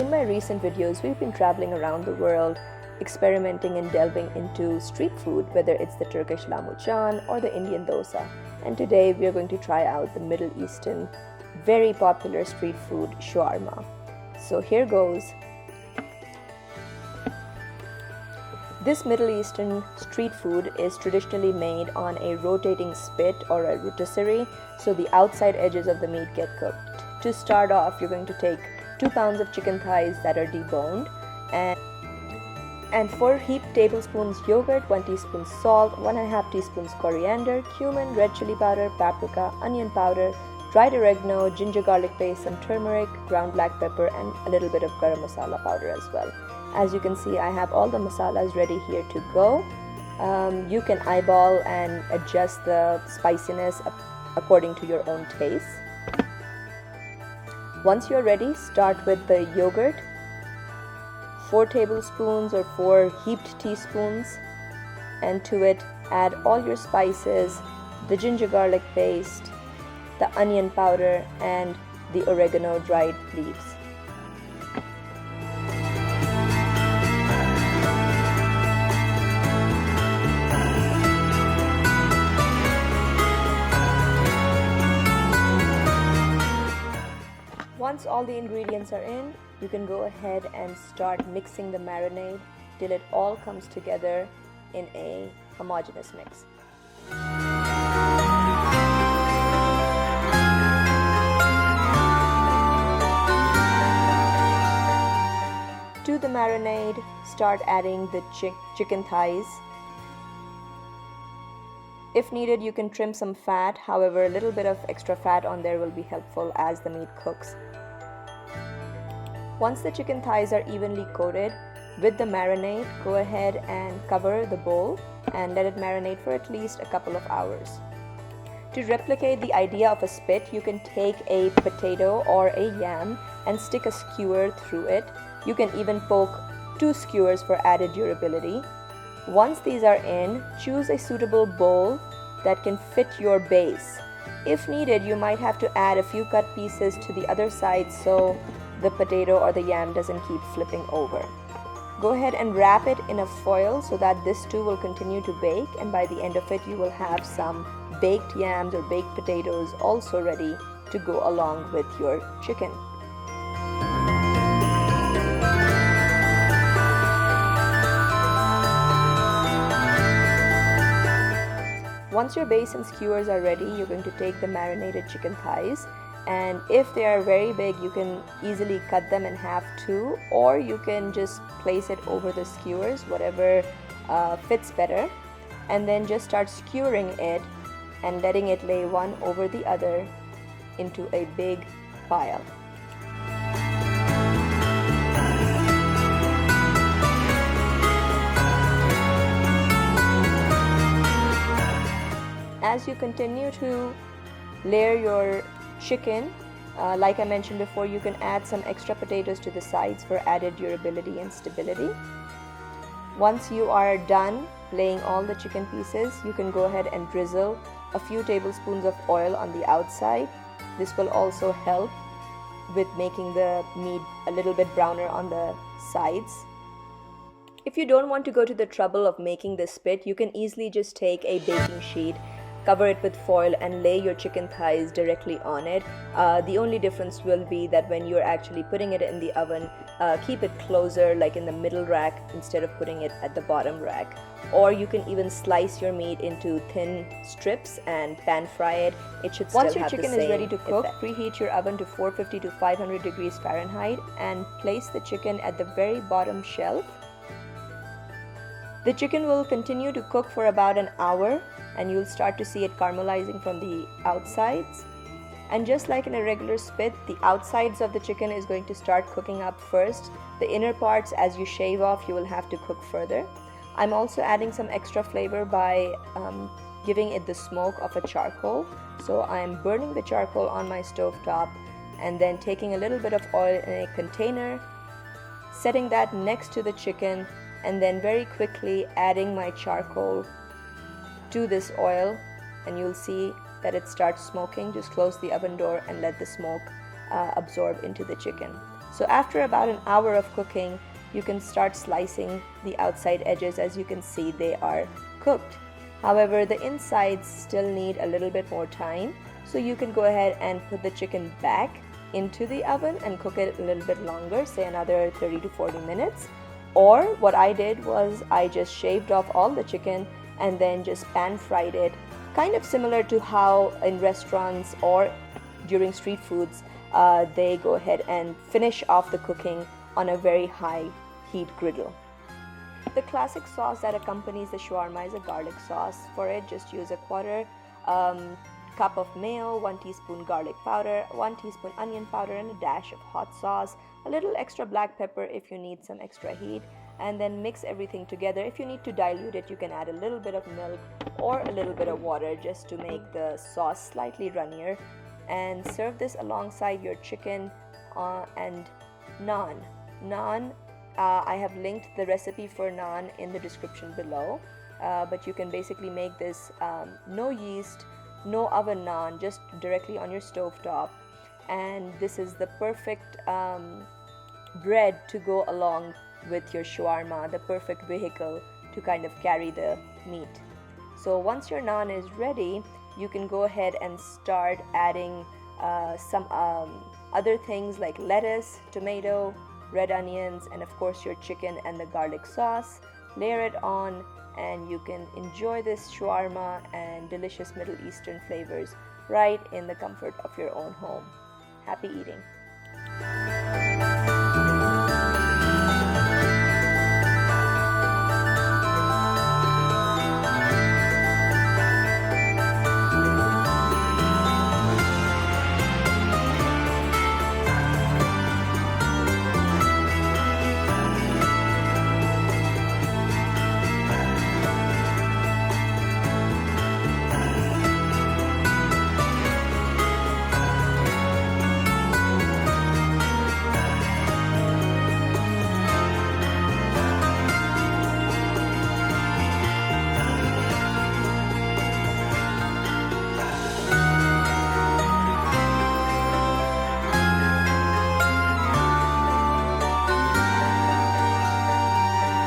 in my recent videos, we've been traveling around the world, experimenting and delving into street food, whether it's the Turkish lamuchan or the Indian dosa. And today we are going to try out the Middle Eastern, very popular street food, shawarma. So here goes. This Middle Eastern street food is traditionally made on a rotating spit or a rotisserie, so the outside edges of the meat get cooked. To start off, you're going to take 2 pounds of chicken thighs that are deboned, and 4 heaped tablespoons yogurt, 1 teaspoon salt, 1.5 teaspoons coriander, cumin, red chili powder, paprika, onion powder, dried oregano, ginger garlic paste, some turmeric, ground black pepper, and a little bit of garam masala powder as well. As you can see, I have all the masalas ready here to go. You can eyeball and adjust the spiciness according to your own taste. Once you're ready, start with the yogurt, 4 tablespoons or 4 heaped teaspoons, and to it add all your spices, the ginger garlic paste, the onion powder, and the oregano dried leaves. Once all the ingredients are in, you can go ahead and start mixing the marinade till it all comes together in a homogeneous mix. To the marinade, start adding the chicken thighs. If needed, you can trim some fat. However, a little bit of extra fat on there will be helpful as the meat cooks. Once the chicken thighs are evenly coated with the marinade, go ahead and cover the bowl and let it marinate for at least a couple of hours. To replicate the idea of a spit, you can take a potato or a yam and stick a skewer through it. You can even poke 2 skewers for added durability. Once these are in, choose a suitable bowl that can fit your base. If needed, you might have to add a few cut pieces to the other side so the potato or the yam doesn't keep flipping over. Go ahead and wrap it in a foil so that this too will continue to bake, and by the end of it you will have some baked yams or baked potatoes also ready to go along with your chicken. Once your base and skewers are ready, you're going to take the marinated chicken thighs, and if they are very big, you can easily cut them in half too, or you can just place it over the skewers, whatever fits better, and then just start skewering it and letting it lay one over the other into a big pile. As you continue to layer your chicken, like I mentioned before, you can add some extra potatoes to the sides for added durability and stability. Once you are done laying all the chicken pieces, you can go ahead and drizzle a few tablespoons of oil on the outside. This will also help with making the meat a little bit browner on the sides. If you don't want to go to the trouble of making this spit, you can easily just take a baking sheet, cover it with foil, and lay your chicken thighs directly on it. The only difference will be that when you're actually putting it in the oven, keep it closer, like in the middle rack, instead of putting it at the bottom rack. Or you can even slice your meat into thin strips and pan fry it. It should still have the same. Once your chicken is ready to cook, preheat your oven to 450 to 500 degrees Fahrenheit and place the chicken at the very bottom shelf. The chicken will continue to cook for about an hour, and you'll start to see it caramelizing from the outsides. And just like in a regular spit, the outsides of the chicken is going to start cooking up first. The inner parts, as you shave off, you will have to cook further. I'm also adding some extra flavor by giving it the smoke of a charcoal. So I'm burning the charcoal on my stove top and then taking a little bit of oil in a container, setting that next to the chicken, and then very quickly adding my charcoal to this oil, and you'll see that it starts smoking. Just close the oven door and let the smoke absorb into the chicken. So after about an hour of cooking, you can start slicing the outside edges. As you can see, they are cooked. However, the insides still need a little bit more time, so you can go ahead and put the chicken back into the oven and cook it a little bit longer, say another 30 to 40 minutes. Or what I did was I just shaved off all the chicken and then just pan fried it, kind of similar to how in restaurants or during street foods they go ahead and finish off the cooking on a very high heat griddle. The classic sauce that accompanies the shawarma is a garlic sauce. For it, just use a quarter cup of mayo, 1 teaspoon garlic powder, 1 teaspoon onion powder, and a dash of hot sauce, a little extra black pepper if you need some extra heat, and then mix everything together. If you need to dilute it, you can add a little bit of milk or a little bit of water just to make the sauce slightly runnier, and serve this alongside your chicken and naan. I have linked the recipe for naan in the description below, but you can basically make this no yeast, no oven naan, just directly on your stove top. And this is the perfect bread to go along with your shawarma, the perfect vehicle to kind of carry the meat. So once your naan is ready, you can go ahead and start adding some other things like lettuce, tomato, red onions, and of course your chicken and the garlic sauce. Layer it on, and you can enjoy this shawarma and delicious Middle Eastern flavors right in the comfort of your own home. Happy eating!